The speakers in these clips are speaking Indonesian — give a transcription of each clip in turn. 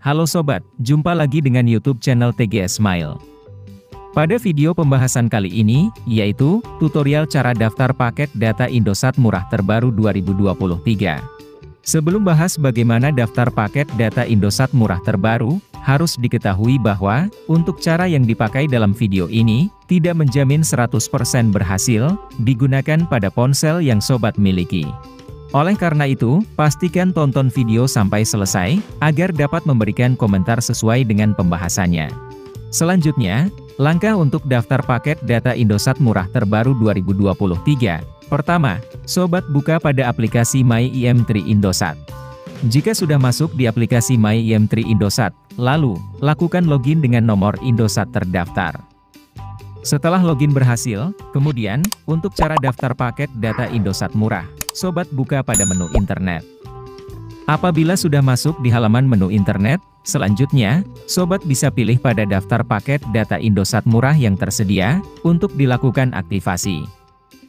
Halo sobat, jumpa lagi dengan YouTube channel TGS Smile. Pada video pembahasan kali ini, yaitu tutorial cara daftar paket data Indosat murah terbaru 2023. Sebelum bahas bagaimana daftar paket data Indosat murah terbaru, harus diketahui bahwa untuk cara yang dipakai dalam video ini tidak menjamin 100% berhasil digunakan pada ponsel yang sobat miliki. Oleh karena itu, pastikan tonton video sampai selesai, agar dapat memberikan komentar sesuai dengan pembahasannya. Selanjutnya, langkah untuk daftar paket data Indosat murah terbaru 2023. Pertama, sobat buka pada aplikasi My IM3 Indosat. Jika sudah masuk di aplikasi My IM3 Indosat, lalu, lakukan login dengan nomor Indosat terdaftar. Setelah login berhasil, kemudian, untuk cara daftar paket data Indosat murah, sobat buka pada menu internet. Apabila sudah masuk di halaman menu internet, selanjutnya, sobat bisa pilih pada daftar paket data Indosat murah yang tersedia, untuk dilakukan aktivasi.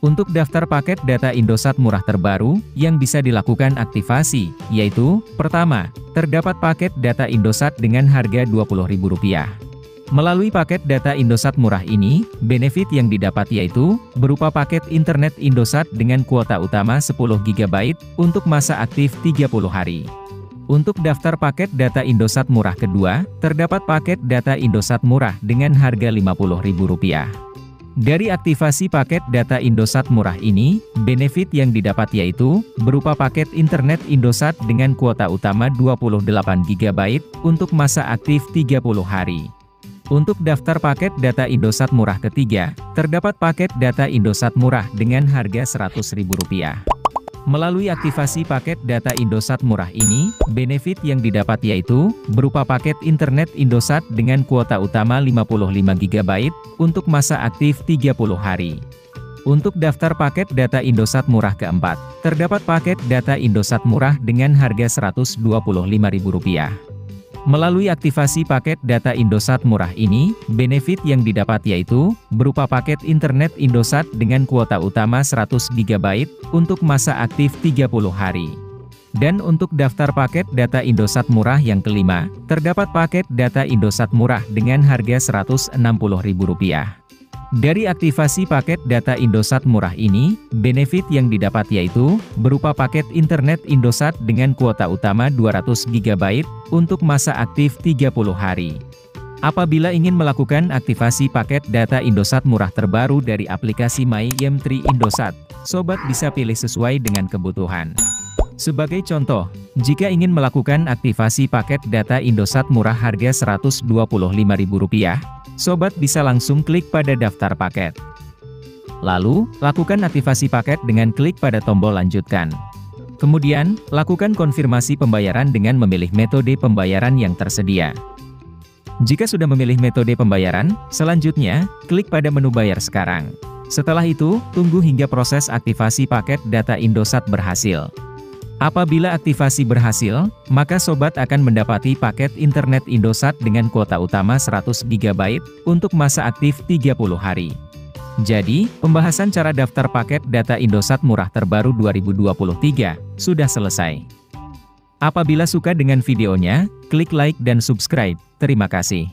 Untuk daftar paket data Indosat murah terbaru, yang bisa dilakukan aktivasi, yaitu, pertama, terdapat paket data Indosat dengan harga Rp20.000. Melalui paket data Indosat murah ini, benefit yang didapat yaitu, berupa paket internet Indosat dengan kuota utama 10 GB, untuk masa aktif 30 hari. Untuk daftar paket data Indosat murah kedua, terdapat paket data Indosat murah dengan harga Rp50.000. Dari aktivasi paket data Indosat murah ini, benefit yang didapat yaitu, berupa paket internet Indosat dengan kuota utama 28 GB, untuk masa aktif 30 hari. Untuk daftar paket data Indosat murah ketiga, terdapat paket data Indosat murah dengan harga Rp100.000. Melalui aktivasi paket data Indosat murah ini, benefit yang didapat yaitu, berupa paket internet Indosat dengan kuota utama 55 GB, untuk masa aktif 30 hari. Untuk daftar paket data Indosat murah keempat, terdapat paket data Indosat murah dengan harga Rp125.000. Melalui aktivasi paket data Indosat murah ini, benefit yang didapat yaitu, berupa paket internet Indosat dengan kuota utama 100 GB, untuk masa aktif 30 hari. Dan untuk daftar paket data Indosat murah yang kelima, terdapat paket data Indosat murah dengan harga Rp160.000. Dari aktivasi paket data Indosat murah ini, benefit yang didapat yaitu, berupa paket internet Indosat dengan kuota utama 200 GB, untuk masa aktif 30 hari. Apabila ingin melakukan aktivasi paket data Indosat murah terbaru dari aplikasi My IM3 Indosat, sobat bisa pilih sesuai dengan kebutuhan. Sebagai contoh, jika ingin melakukan aktivasi paket data Indosat murah harga Rp125.000, sobat bisa langsung klik pada daftar paket. Lalu, lakukan aktivasi paket dengan klik pada tombol lanjutkan. Kemudian, lakukan konfirmasi pembayaran dengan memilih metode pembayaran yang tersedia. Jika sudah memilih metode pembayaran, selanjutnya, klik pada menu bayar sekarang. Setelah itu, tunggu hingga proses aktivasi paket data Indosat berhasil. Apabila aktivasi berhasil, maka sobat akan mendapati paket internet Indosat dengan kuota utama 100 GB, untuk masa aktif 30 hari. Jadi, pembahasan cara daftar paket data Indosat murah terbaru 2023, sudah selesai. Apabila suka dengan videonya, klik like dan subscribe. Terima kasih.